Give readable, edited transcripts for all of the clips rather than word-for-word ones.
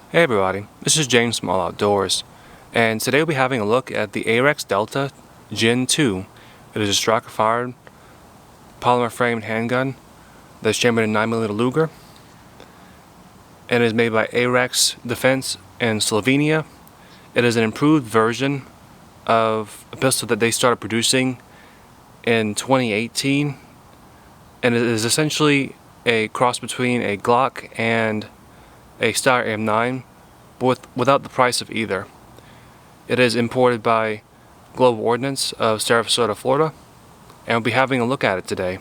Hey everybody, this is James from All Outdoors, and today we'll be having a look at the Arex Delta Gen 2. It is a striker-fired polymer-framed handgun that's chambered in 9mm Luger, and is made by Arex Defense in Slovenia. It is an improved version of a pistol that they started producing in 2018, and it is essentially a cross between a Glock and a Steyr M9, but without the price of either. It is imported by Global Ordnance of Sarasota, Florida, and we'll be having a look at it today.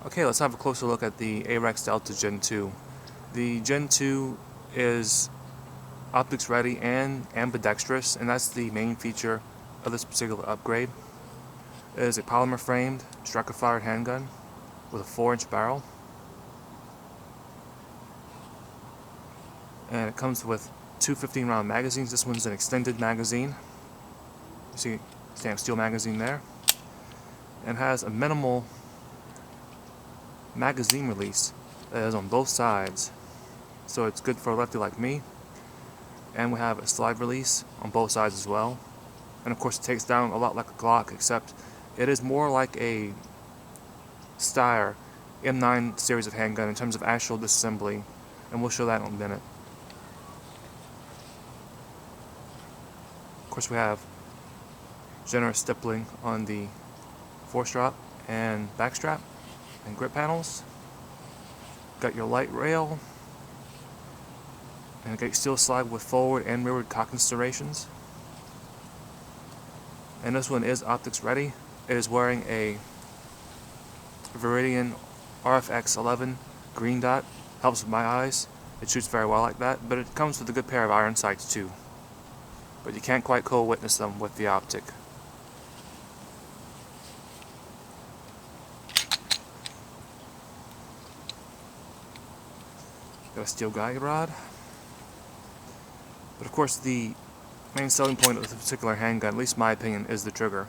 Okay, let's have a closer look at the Arex Delta Gen 2. The Gen 2 is optics ready and ambidextrous, and that's the main feature of this particular upgrade. It is a polymer framed, striker fired handgun with a 4-inch barrel. And it comes with two 15-round magazines. This one's an extended magazine. You see stamped steel magazine there. And has a minimal magazine release that is on both sides. So it's good for a lefty like me. And we have a slide release on both sides as well. And of course it takes down a lot like a Glock, except it is more like a Steyr M9 series of handgun in terms of actual disassembly. And we'll show that in a minute. Of course we have generous stippling on the force drop and back strap and grip panels. Got your light rail, and got your steel slide with forward and rearward cocking serrations. And this one is optics ready. It is wearing a Viridian RFX11 green dot. Helps with my eyes. It shoots very well like that, but it comes with a good pair of iron sights too. But you can't quite co-witness them with the optic. Got a steel guide rod. But of course the main selling point of this particular handgun, at least in my opinion, is the trigger.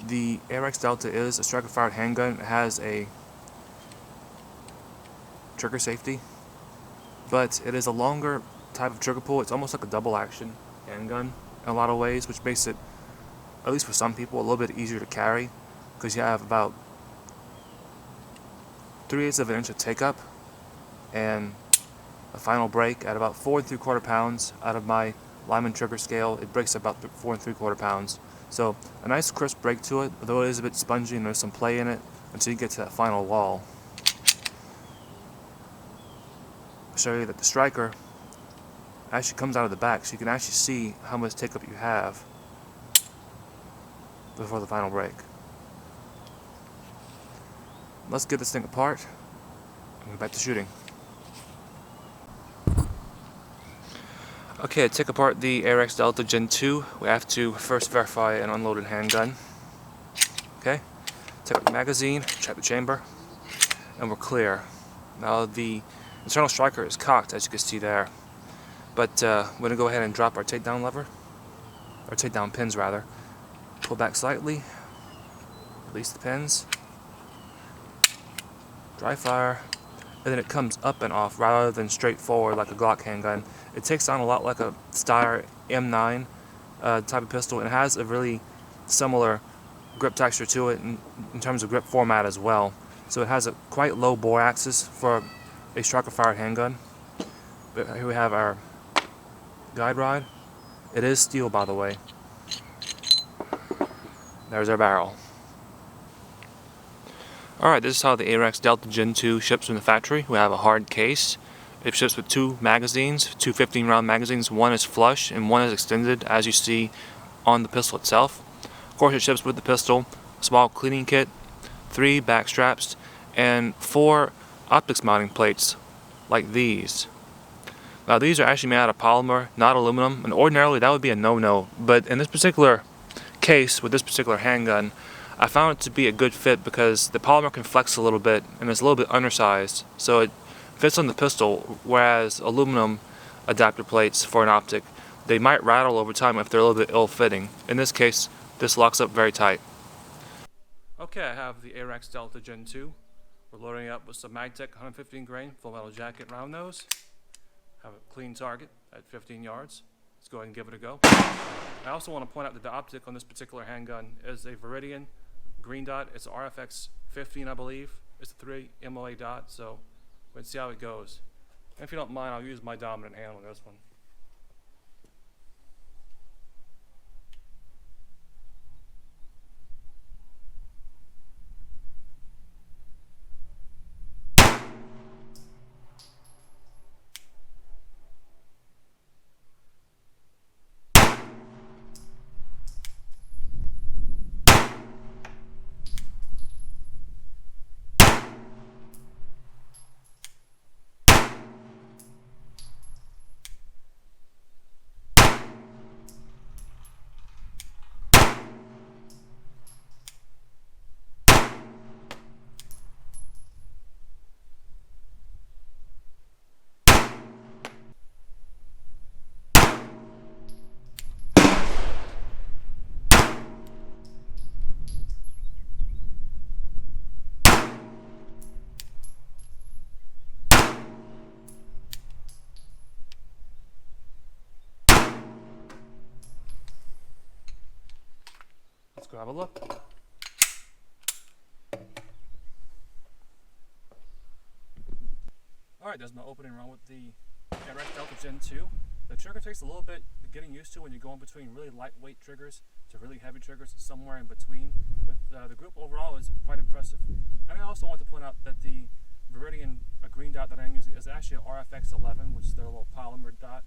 The Arex Delta is a striker-fired handgun. It has a trigger safety, but it is a longer type of trigger pull. It's almost like a double action handgun in a lot of ways, which makes it, at least for some people, a little bit easier to carry, because you have about 3/8 of an inch of take up and a final break at about 4 3/4 pounds. Out of my Lyman trigger scale, it breaks about 4 3/4 pounds. So a nice crisp break to it, although it is a bit spongy and there's some play in it until you get to that final wall. I'll show you that the striker actually comes out of the back, so you can actually see how much take up you have before the final break. Let's get this thing apart and go back to shooting. Okay, to take apart the Arex Delta Gen 2, we have to first verify an unloaded handgun. Okay, take out the magazine, check the chamber, and we're clear. Now the internal striker is cocked, as you can see there. But we're going to go ahead and drop our takedown lever, or takedown pins rather. Pull back slightly, release the pins, dry fire, and then it comes up and off rather than straight forward like a Glock handgun. It takes down a lot like a Steyr M9 type of pistol, and it has a really similar grip texture to it in terms of grip format as well. So it has a quite low bore axis for a striker-fired handgun. But here we have our guide rod. It is steel, by the way. There's our barrel. Alright, this is how the Arex Delta Gen 2 ships from the factory. We have a hard case. It ships with two magazines, two 15-round magazines. One is flush and one is extended, as you see on the pistol itself. Of course, it ships with the pistol, a small cleaning kit, 3 back straps, and 4 optics mounting plates like these. Now these are actually made out of polymer, not aluminum, and ordinarily that would be a no-no, but in this particular case with this particular handgun, I found it to be a good fit because the polymer can flex a little bit and it's a little bit undersized, so it fits on the pistol, whereas aluminum adapter plates for an optic, they might rattle over time if they're a little bit ill-fitting. In this case, this locks up very tight. Okay, I have the Arex Delta Gen 2 We're loading it up with some Magtech 115 grain full metal jacket round nose. Have a clean target at 15 yards. Let's go ahead and give it a go. I also want to point out that the optic on this particular handgun is a Viridian green dot. It's RFX 15, I believe. It's a 3 MOA dot, so let's see how it goes. And if you don't mind, I'll use my dominant hand on this one. Let's go have a look. Alright, there's my opening run with the Arex Delta Gen 2. The trigger takes a little bit getting used to when you're going between really lightweight triggers to really heavy triggers, somewhere in between. But the grip overall is quite impressive. And I also want to point out that the Viridian green dot that I'm using is actually an RFX 11, which is their little polymer dot.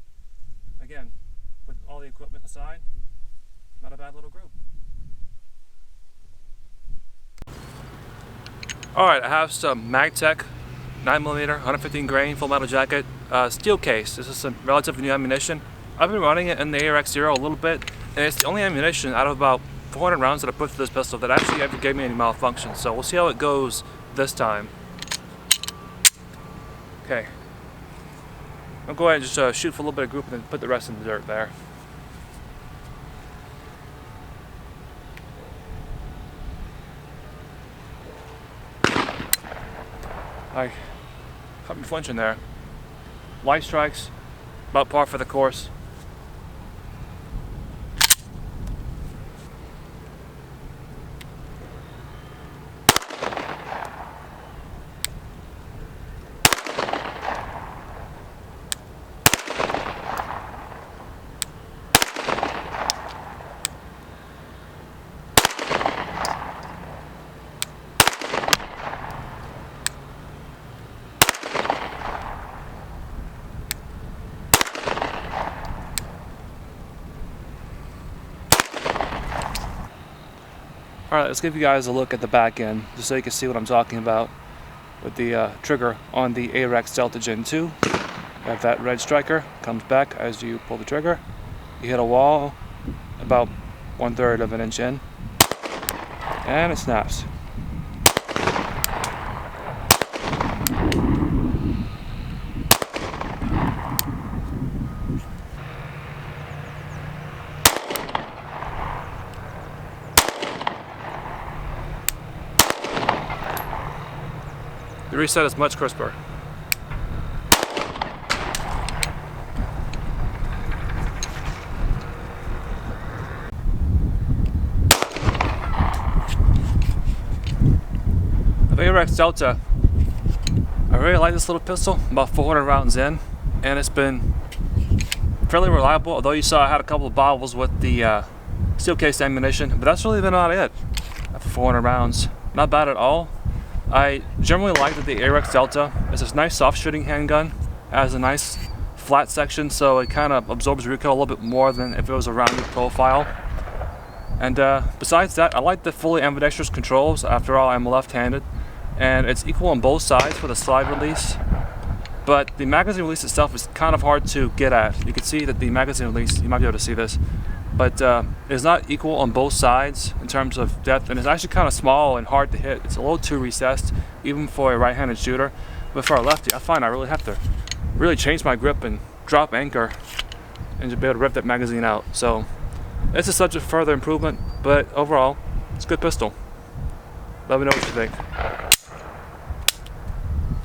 Again, with all the equipment aside, not a bad little group. Alright, I have some Magtech 9mm 115 grain full metal jacket steel case. This is some relatively new ammunition. I've been running it in the Arex 0 a little bit, and it's the only ammunition out of about 400 rounds that I put through this pistol that actually ever gave me any malfunction. So we'll see how it goes this time. Okay. I'll go ahead and just shoot for a little bit of group and then put the rest in the dirt there. I caught me flinching there. White strikes, about par for the course. Alright, let's give you guys a look at the back end, just so you can see what I'm talking about with the trigger on the Arex Delta Gen 2. You have that red striker, comes back as you pull the trigger. You hit a wall about 1/3 of an inch in, and it snaps. The reset is much crisper. The Arex Delta, I really like this little pistol, about 400 rounds in, and it's been fairly reliable, although you saw I had a couple of bobbles with the steel case ammunition, but that's really been about it for 400 rounds. Not bad at all. I generally like that the Arex Delta is this nice soft shooting handgun. It has a nice flat section, so it kind of absorbs recoil a little bit more than if it was a rounded profile. And besides that, I like the fully ambidextrous controls. After all, I'm left-handed, and it's equal on both sides for the slide release. But the magazine release itself is kind of hard to get at. You can see that the magazine release, you might be able to see this, but it's not equal on both sides in terms of depth, and it's actually kind of small and hard to hit. It's a little too recessed, even for a right-handed shooter. But for a lefty, I find I really have to really change my grip and drop anchor and to be able to rip that magazine out. So it's a subject for further improvement, but overall, it's a good pistol. Let me know what you think.